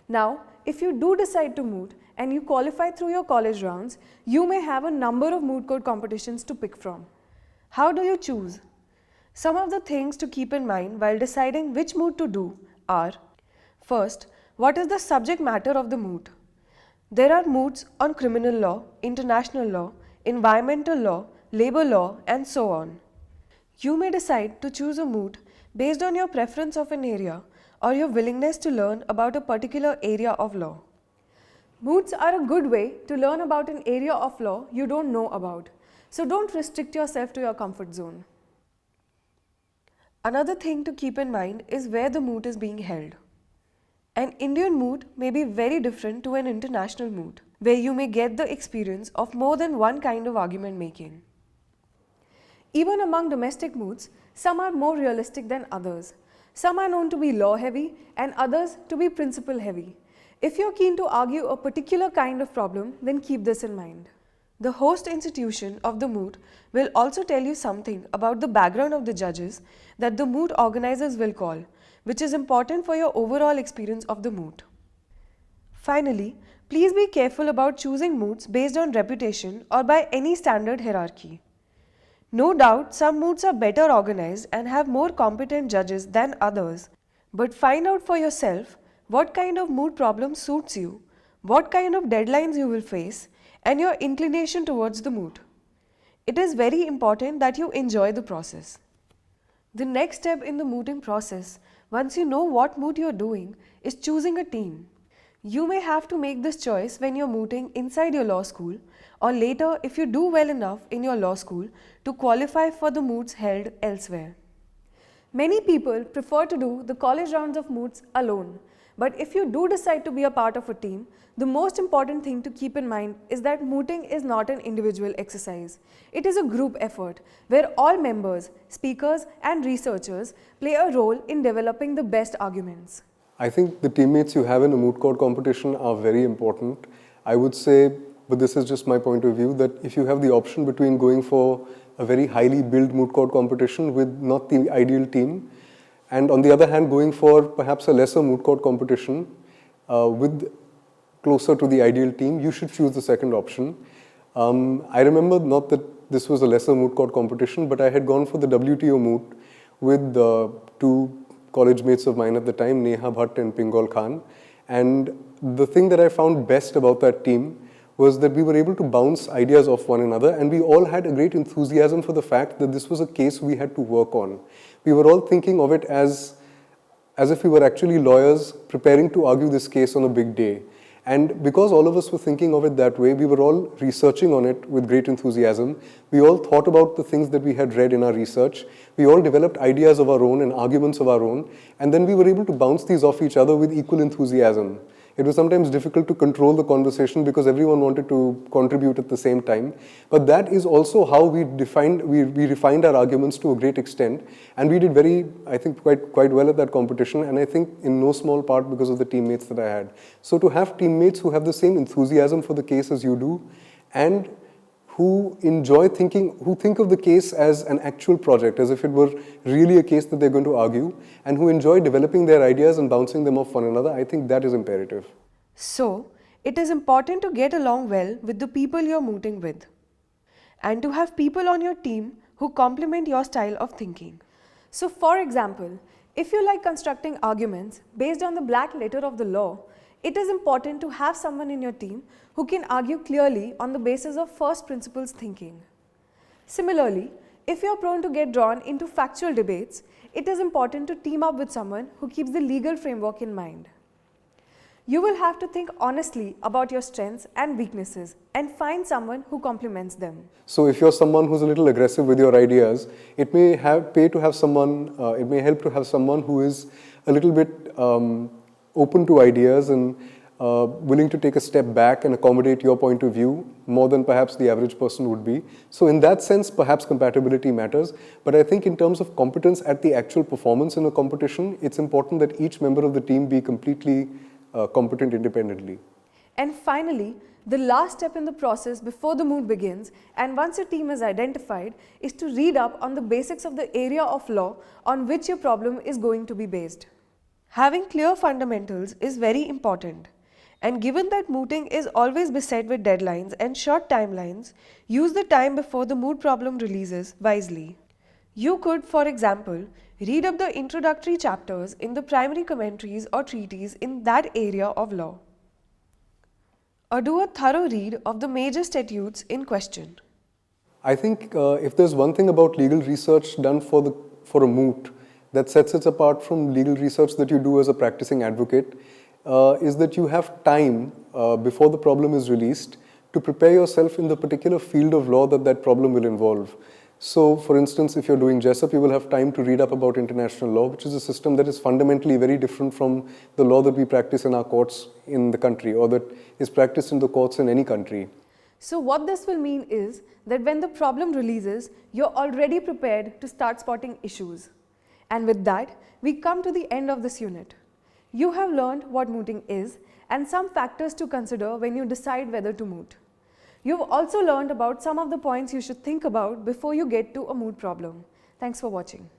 Now, if you do decide to moot and you qualify through your college rounds, you may have a number of moot court competitions to pick from. How do you choose? Some of the things to keep in mind while deciding which moot to do are: first, what is the subject matter of the moot? There are moots on criminal law, international law, environmental law, labor law, and so on. You may decide to choose a moot based on your preference of an area or your willingness to learn about a particular area of law. Moots are a good way to learn about an area of law you don't know about, so don't restrict yourself to your comfort zone. Another thing to keep in mind is where the moot is being held. An Indian moot may be very different to an international moot, where you may get the experience of more than one kind of argument making. Even among domestic moots, some are more realistic than others. Some are known to be law heavy and others to be principle heavy. If you're keen to argue a particular kind of problem, then keep this in mind. The host institution of the moot will also tell you something about the background of the judges that the moot organizers will call, which is important for your overall experience of the moot. Finally, please be careful about choosing moots based on reputation or by any standard hierarchy. No doubt, some moots are better organized and have more competent judges than others, but find out for yourself what kind of moot problem suits you, what kind of deadlines you will face, and your inclination towards the moot. It is very important that you enjoy the process. The next step in the mooting process, once you know what moot you are doing, is choosing a team. You may have to make this choice when you are mooting inside your law school, or later if you do well enough in your law school to qualify for the moots held elsewhere. Many people prefer to do the college rounds of moots alone, but if you do decide to be a part of a team, the most important thing to keep in mind is that mooting is not an individual exercise. It is a group effort where all members, speakers, and researchers play a role in developing the best arguments. I think the teammates you have in a moot court competition are very important. I would say, but this is just my point of view, that if you have the option between going for a very highly built moot court competition with not the ideal team, and on the other hand going for perhaps a lesser moot court competition with closer to the ideal team, you should choose the second option. I remember, not that this was a lesser moot court competition, but I had gone for the WTO moot with two college mates of mine at the time, Neha Bhatt and Pingol Khan. And the thing that I found best about that team was that we were able to bounce ideas off one another, and we all had a great enthusiasm for the fact that this was a case we had to work on. We were all thinking of it as if we were actually lawyers preparing to argue this case on a big day. And because all of us were thinking of it that way, we were all researching on it with great enthusiasm. We all thought about the things that we had read in our research. We all developed ideas of our own and arguments of our own. And then we were able to bounce these off each other with equal enthusiasm. It was sometimes difficult to control the conversation because everyone wanted to contribute at the same time. But that is also how we refined our arguments to a great extent. And we did I think, quite well at that competition. And I think in no small part because of the teammates that I had. So to have teammates who have the same enthusiasm for the case as you do, and who think of the case as an actual project, as if it were really a case that they're going to argue, and who enjoy developing their ideas and bouncing them off one another, I think that is imperative. So, it is important to get along well with the people you're mooting with, and to have people on your team who complement your style of thinking. So, for example, if you like constructing arguments based on the black letter of the law, it is important to have someone in your team who can argue clearly on the basis of first principles thinking. Similarly, if you are prone to get drawn into factual debates, it is important to team up with someone who keeps the legal framework in mind. You will have to think honestly about your strengths and weaknesses and find someone who complements them. So if you're someone who's a little aggressive with your ideas, it may help to have someone who is a little bit open to ideas and willing to take a step back and accommodate your point of view more than perhaps the average person would be. So in that sense, perhaps compatibility matters. But I think in terms of competence at the actual performance in a competition, it's important that each member of the team be completely competent independently. And finally, the last step in the process before the moot begins, and once your team is identified, is to read up on the basics of the area of law on which your problem is going to be based. Having clear fundamentals is very important. And given that mooting is always beset with deadlines and short timelines, use the time before the moot problem releases wisely. You could, for example, read up the introductory chapters in the primary commentaries or treaties in that area of law, or do a thorough read of the major statutes in question. I think if there's one thing about legal research done for a moot that sets it apart from legal research that you do as a practicing advocate, is that you have time before the problem is released to prepare yourself in the particular field of law that problem will involve. So, for instance, if you're doing Jessup, you will have time to read up about international law, which is a system that is fundamentally very different from the law that we practice in our courts in the country, or that is practiced in the courts in any country. So what this will mean is that when the problem releases, you're already prepared to start spotting issues. And with that, we come to the end of this unit. You have learned what mooting is and some factors to consider when you decide whether to moot. You've also learned about some of the points you should think about before you get to a moot problem. Thanks for watching.